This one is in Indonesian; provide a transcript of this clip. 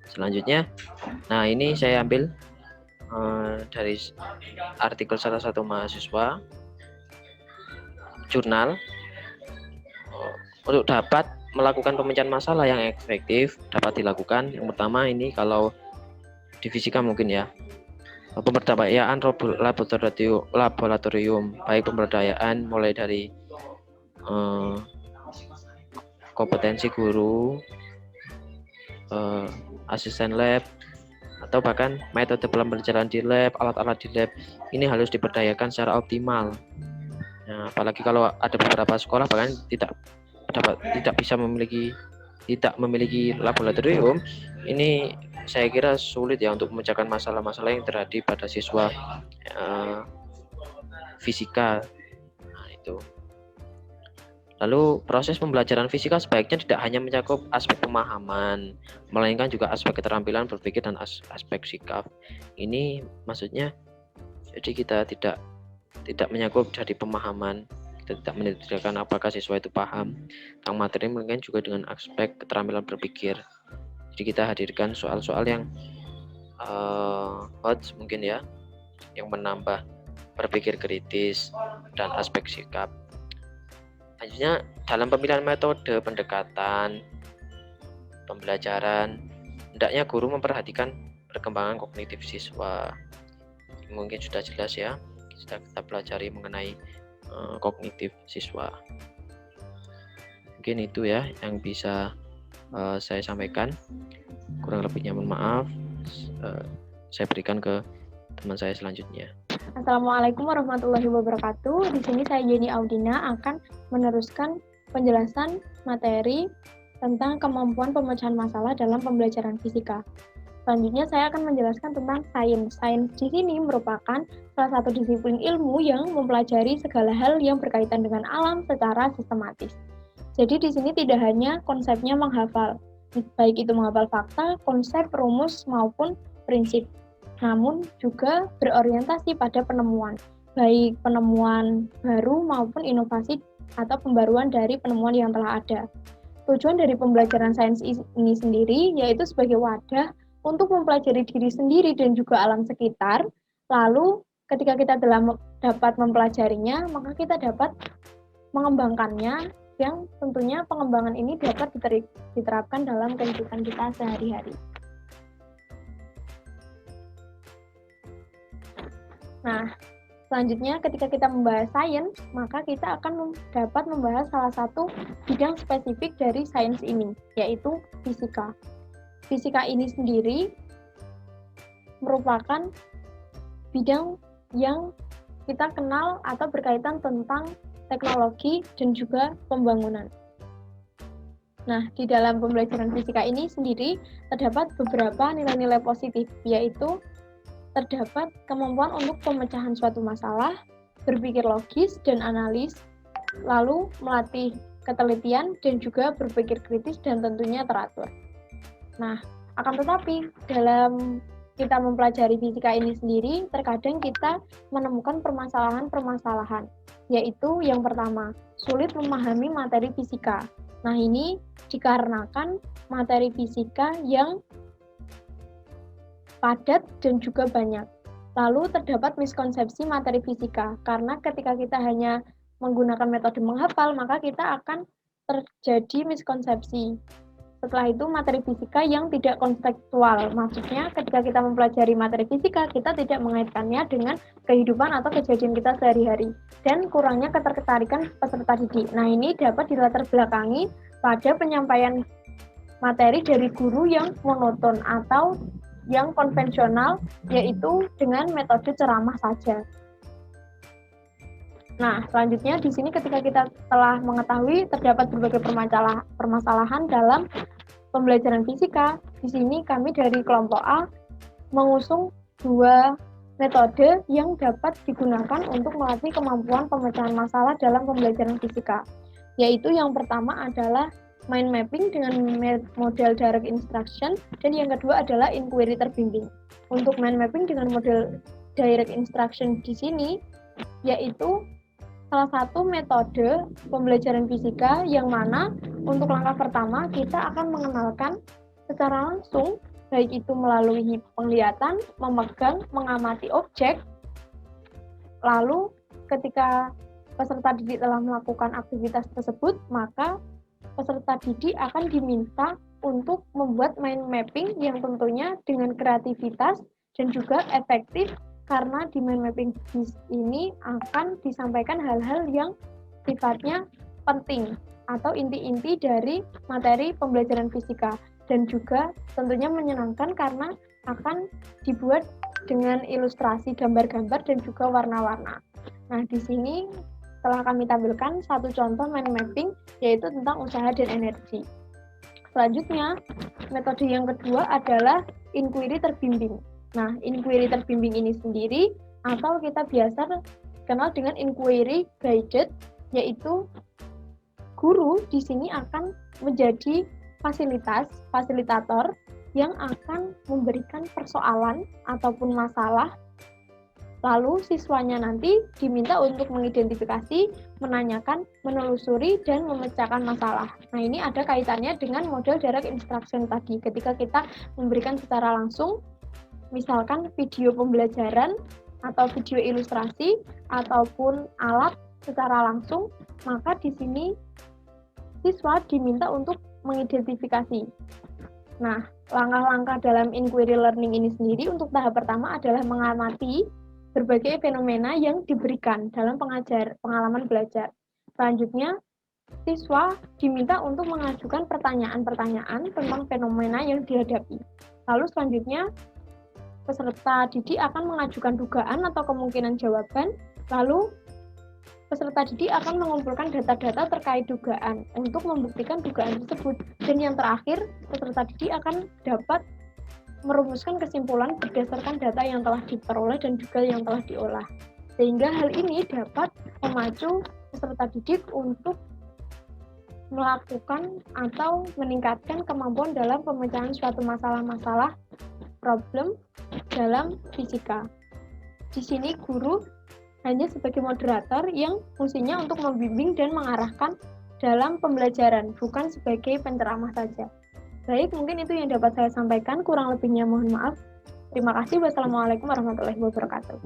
Selanjutnya, nah ini saya ambil dari artikel salah satu mahasiswa jurnal. Untuk dapat melakukan pemecahan masalah yang efektif dapat dilakukan. Yang pertama ini kalau di fisika mungkin ya, pemberdayaan laboratorium, baik pemberdayaan mulai dari kompetensi guru, asisten lab, atau bahkan metode pembelajaran di lab, alat-alat di lab ini harus diberdayakan secara optimal. Nah, apalagi kalau ada beberapa sekolah bahkan tidak memiliki laboratorium, ini saya kira sulit ya untuk memecahkan masalah-masalah yang terjadi pada siswa fisika. Nah, itu. Lalu proses pembelajaran fisika sebaiknya tidak hanya mencakup aspek pemahaman, melainkan juga aspek keterampilan berpikir dan aspek sikap. Ini maksudnya jadi kita tidak menyakup dari pemahaman, kita tidak menentukan apakah siswa itu paham tentang materi, melainkan juga dengan aspek keterampilan berpikir. Jadi kita hadirkan soal-soal yang hot mungkin ya, yang menambah berpikir kritis dan aspek sikap. Selanjutnya, dalam pemilihan metode pendekatan pembelajaran, hendaknya guru memperhatikan perkembangan kognitif siswa. Mungkin sudah jelas ya, sudah kita pelajari mengenai kognitif siswa. Mungkin itu ya yang bisa saya sampaikan. Kurang lebihnya mohon maaf. Saya berikan ke teman saya selanjutnya. Assalamualaikum warahmatullahi wabarakatuh. Di sini saya Jenny Audina akan meneruskan penjelasan materi tentang kemampuan pemecahan masalah dalam pembelajaran fisika. Selanjutnya saya akan menjelaskan tentang sains. Sains di sini merupakan salah satu disiplin ilmu yang mempelajari segala hal yang berkaitan dengan alam secara sistematis. Jadi di sini tidak hanya konsepnya menghafal, baik itu menghafal fakta, konsep, rumus maupun prinsip, namun juga berorientasi pada penemuan, baik penemuan baru maupun inovasi atau pembaruan dari penemuan yang telah ada. Tujuan dari pembelajaran sains ini sendiri yaitu sebagai wadah untuk mempelajari diri sendiri dan juga alam sekitar. Lalu ketika kita dapat mempelajarinya, maka kita dapat mengembangkannya, yang tentunya pengembangan ini dapat diterapkan dalam kehidupan kita sehari-hari. Nah, selanjutnya ketika kita membahas sains, maka kita akan dapat membahas salah satu bidang spesifik dari sains ini, yaitu fisika. Fisika ini sendiri merupakan bidang yang kita kenal atau berkaitan tentang teknologi dan juga pembangunan. Nah, di dalam pembelajaran fisika ini sendiri terdapat beberapa nilai-nilai positif, yaitu terdapat kemampuan untuk pemecahan suatu masalah, berpikir logis dan analis, lalu melatih ketelitian dan juga berpikir kritis dan tentunya teratur. Nah, akan tetapi dalam kita mempelajari fisika ini sendiri, terkadang kita menemukan permasalahan-permasalahan, yaitu yang pertama, sulit memahami materi fisika. Nah, ini dikarenakan materi fisika yang padat dan juga banyak. Lalu terdapat miskonsepsi materi fisika, karena ketika kita hanya menggunakan metode menghafal, maka kita akan terjadi miskonsepsi. Setelah itu materi fisika yang tidak konseptual, maksudnya ketika kita mempelajari materi fisika, kita tidak mengaitkannya dengan kehidupan atau kejadian kita sehari-hari, dan kurangnya ketertarikan peserta didik. Nah, ini dapat dilatar belakangi pada penyampaian materi dari guru yang monoton atau yang konvensional, yaitu dengan metode ceramah saja. Nah, selanjutnya di sini ketika kita telah mengetahui terdapat berbagai permasalahan dalam pembelajaran fisika, di sini kami dari kelompok A mengusung dua metode yang dapat digunakan untuk melatih kemampuan pemecahan masalah dalam pembelajaran fisika, yaitu yang pertama adalah mind mapping dengan model direct instruction, dan yang kedua adalah inquiry terbimbing. Untuk mind mapping dengan model direct instruction di sini yaitu salah satu metode pembelajaran fisika yang mana untuk langkah pertama kita akan mengenalkan secara langsung baik itu melalui penglihatan, memegang, mengamati objek. Lalu ketika peserta didik telah melakukan aktivitas tersebut, maka peserta didik akan diminta untuk membuat mind mapping yang tentunya dengan kreativitas dan juga efektif, karena di mind mapping ini akan disampaikan hal-hal yang sifatnya penting atau inti-inti dari materi pembelajaran fisika, dan juga tentunya menyenangkan karena akan dibuat dengan ilustrasi gambar-gambar dan juga warna-warna. Nah, di sini telah kami tampilkan satu contoh mind mapping, yaitu tentang usaha dan energi. Selanjutnya, metode yang kedua adalah inquiry terbimbing. Nah, inquiry terbimbing ini sendiri atau kita biasa kenal dengan inquiry guided, yaitu guru di sini akan menjadi fasilitator yang akan memberikan persoalan ataupun masalah. Lalu siswanya nanti diminta untuk mengidentifikasi, menanyakan, menelusuri, dan memecahkan masalah. Nah, ini ada kaitannya dengan model direct instruction tadi. Ketika kita memberikan secara langsung, misalkan video pembelajaran atau video ilustrasi ataupun alat secara langsung, maka di sini siswa diminta untuk mengidentifikasi. Nah, langkah-langkah dalam inquiry learning ini sendiri untuk tahap pertama adalah mengamati berbagai fenomena yang diberikan dalam pengalaman belajar. Selanjutnya, siswa diminta untuk mengajukan pertanyaan-pertanyaan tentang fenomena yang dihadapi. Lalu selanjutnya, peserta didik akan mengajukan dugaan atau kemungkinan jawaban, lalu peserta didik akan mengumpulkan data-data terkait dugaan untuk membuktikan dugaan tersebut. Dan yang terakhir, peserta didik akan dapat merumuskan kesimpulan berdasarkan data yang telah diperoleh dan juga yang telah diolah. Sehingga hal ini dapat memacu peserta didik untuk melakukan atau meningkatkan kemampuan dalam pemecahan suatu masalah-masalah problem dalam fisika. Di sini guru hanya sebagai moderator yang fungsinya untuk membimbing dan mengarahkan dalam pembelajaran, bukan sebagai penceramah saja. Baik, mungkin itu yang dapat saya sampaikan. Kurang lebihnya mohon maaf. Terima kasih. Wassalamualaikum warahmatullahi wabarakatuh.